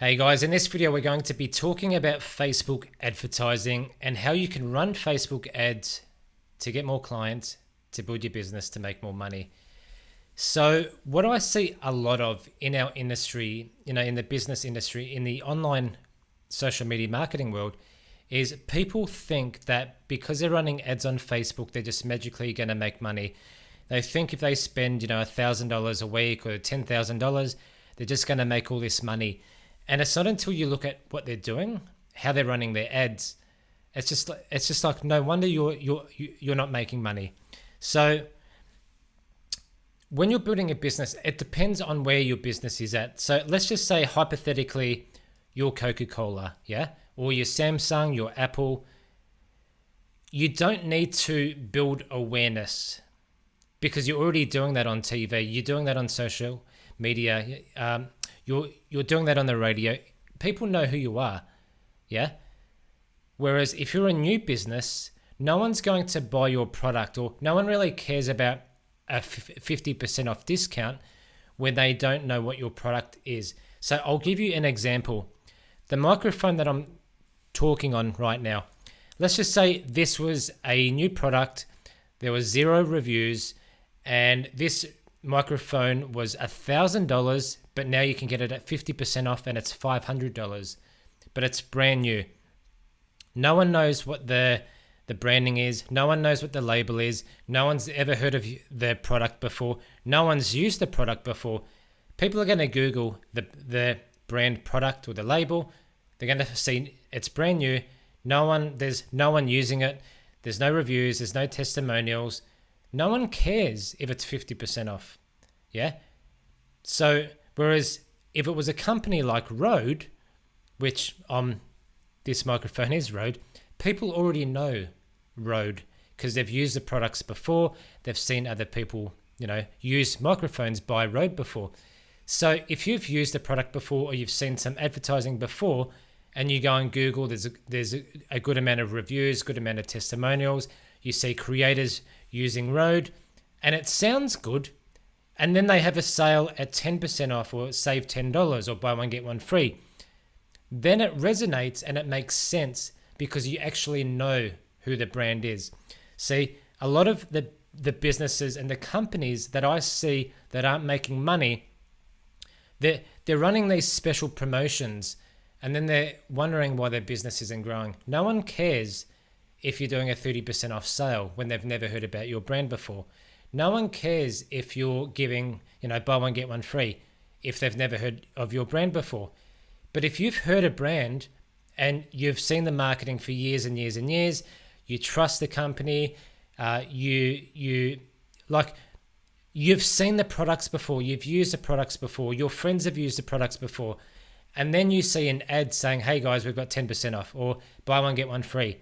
Hey guys, in this video we're going to be talking about Facebook advertising and how you can run Facebook ads to get more clients, to build your business, to make more money. So what I see a lot of in our industry, in the business industry, in the online social media marketing world, is people think that because they're running ads on Facebook, they're just magically going to make money. They think if they spend, $1,000 a week or $10,000, they're just going to make all this money. And it's not until you look at what they're doing, how they're running their ads, it's just like no wonder you're not making money. So when you're building a business, it depends on where your business is at. So let's just say hypothetically you're Coca-Cola, yeah, or your Samsung, your Apple. You don't need to build awareness because you're already doing that on TV. You're doing that on social media. You're doing that on the radio. People know who you are, yeah? Whereas if you're a new business, no one's going to buy your product, or no one really cares about a 50% off discount when they don't know what your product is. So I'll give you an example. The microphone that I'm talking on right now, let's just say this was a new product. There was 0 reviews, and this microphone was $1,000, but now you can get it at 50% off and it's $500, but it's brand new. No one knows what the branding is. No one knows what the label is. No one's ever heard of the product before. No one's used the product before. People are going to Google the brand product or the label. They're going to see it's brand new. There's no one using it. There's no reviews. There's no testimonials. No one cares if it's 50% off. Yeah. So, whereas if it was a company like Rode, which this microphone is Rode, people already know Rode because they've used the products before. They've seen other people, use microphones by Rode before. So if you've used the product before, or you've seen some advertising before, and you go on Google, there's a good amount of reviews, good amount of testimonials. You see creators using Rode, and it sounds good. And then they have a sale at 10% off, or save $10, or buy one, get one free. Then it resonates and it makes sense because you actually know who the brand is. See, a lot of the businesses and the companies that I see that aren't making money, they're running these special promotions, and then they're wondering why their business isn't growing. No one cares if you're doing a 30% off sale when they've never heard about your brand before. No one cares if you're giving, buy one, get one free if they've never heard of your brand before. But if you've heard a brand and you've seen the marketing for years and years and years, you trust the company, you've seen the products before, you've used the products before, your friends have used the products before, and then you see an ad saying, hey guys, we've got 10% off, or buy one, get one free.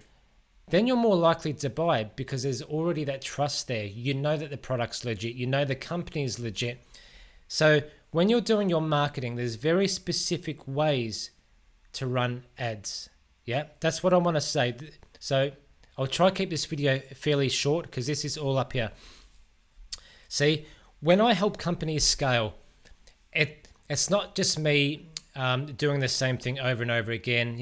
Then you're more likely to buy because there's already that trust there. You know that the product's legit. You know the company is legit. So when you're doing your marketing, there's very specific ways to run ads. Yeah, that's what I want to say. So I'll try to keep this video fairly short because this is all up here. See, when I help companies scale, it's not just me doing the same thing over and over again.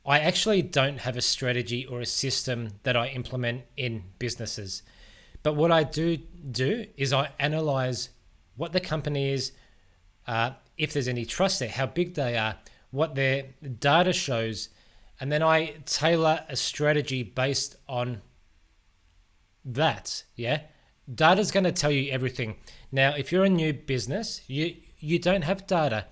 I actually don't have a strategy or a system that I implement in businesses. But what I do is I analyze what the company is, if there's any trust there, how big they are, what their data shows, and then I tailor a strategy based on that. Yeah, data's going to tell you everything. Now, if you're a new business, you don't have data.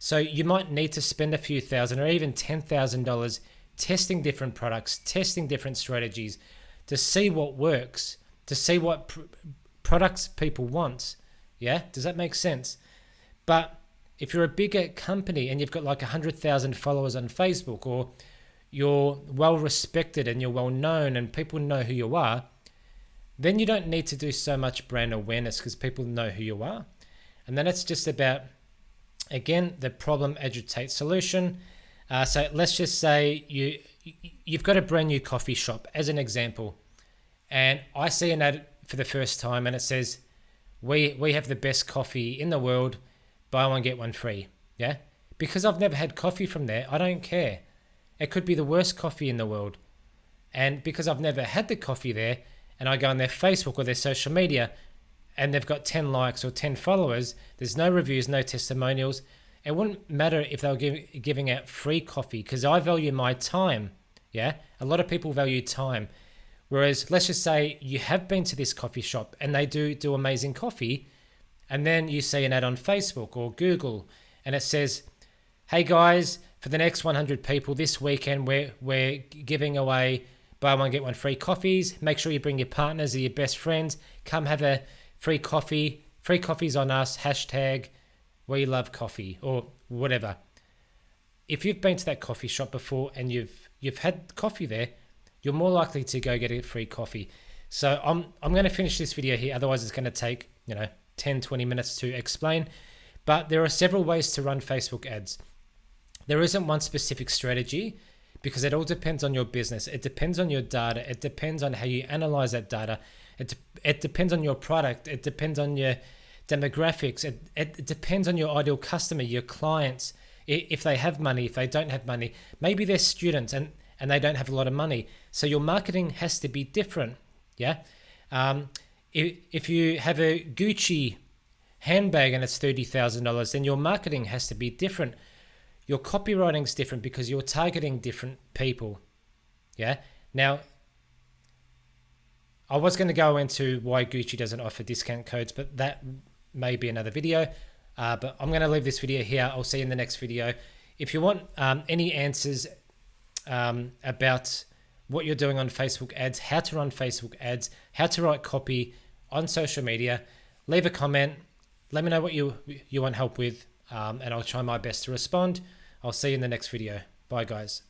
So you might need to spend a few thousand or even $10,000 testing different products, testing different strategies to see what works, to see what products people want. Yeah, does that make sense? But if you're a bigger company and you've got like 100,000 followers on Facebook, or you're well respected and you're well known and people know who you are, then you don't need to do so much brand awareness because people know who you are. And then it's just about, again, the problem agitate solution. So let's just say you've got a brand new coffee shop as an example, and I see an ad for the first time and it says, we have the best coffee in the world, buy one, get one free. Yeah. Because I've never had coffee from there, I don't care. It could be the worst coffee in the world. And because I've never had the coffee there, and I go on their Facebook or their social media, and they've got 10 likes or 10 followers, there's no reviews, no testimonials. It wouldn't matter if they were giving out free coffee, because I value my time. Yeah, a lot of people value time. Whereas let's just say you have been to this coffee shop and they do amazing coffee, and then you see an ad on Facebook or Google and it says, hey guys, for the next 100 people this weekend, we're giving away buy one, get one free coffees. Make sure you bring your partners or your best friends. Come have a free coffee. Free coffees on us. Hashtag we love coffee or whatever. If you've been to that coffee shop before and you've had coffee there, you're more likely to go get a free coffee. So I'm going to finish this video here. Otherwise it's going to take 10, 20 minutes to explain. But there are several ways to run Facebook ads. There isn't one specific strategy, because it all depends on your business. It depends on your data. It depends on how you analyze that data. It depends on your product. It depends on your demographics. It depends on your ideal customer, your clients, if they have money, if they don't have money. Maybe they're students and they don't have a lot of money. So your marketing has to be different. Yeah. If you have a Gucci handbag and it's $30,000, then your marketing has to be different. Your copywriting's different because you're targeting different people. Yeah. Now, I was going to go into why Gucci doesn't offer discount codes, but that may be another video. But I'm going to leave this video here. I'll see you in the next video. If you want any answers about what you're doing on Facebook ads, how to run Facebook ads, how to write copy on social media, leave a comment. Let me know what you want help with, and I'll try my best to respond. I'll see you in the next video. Bye, guys.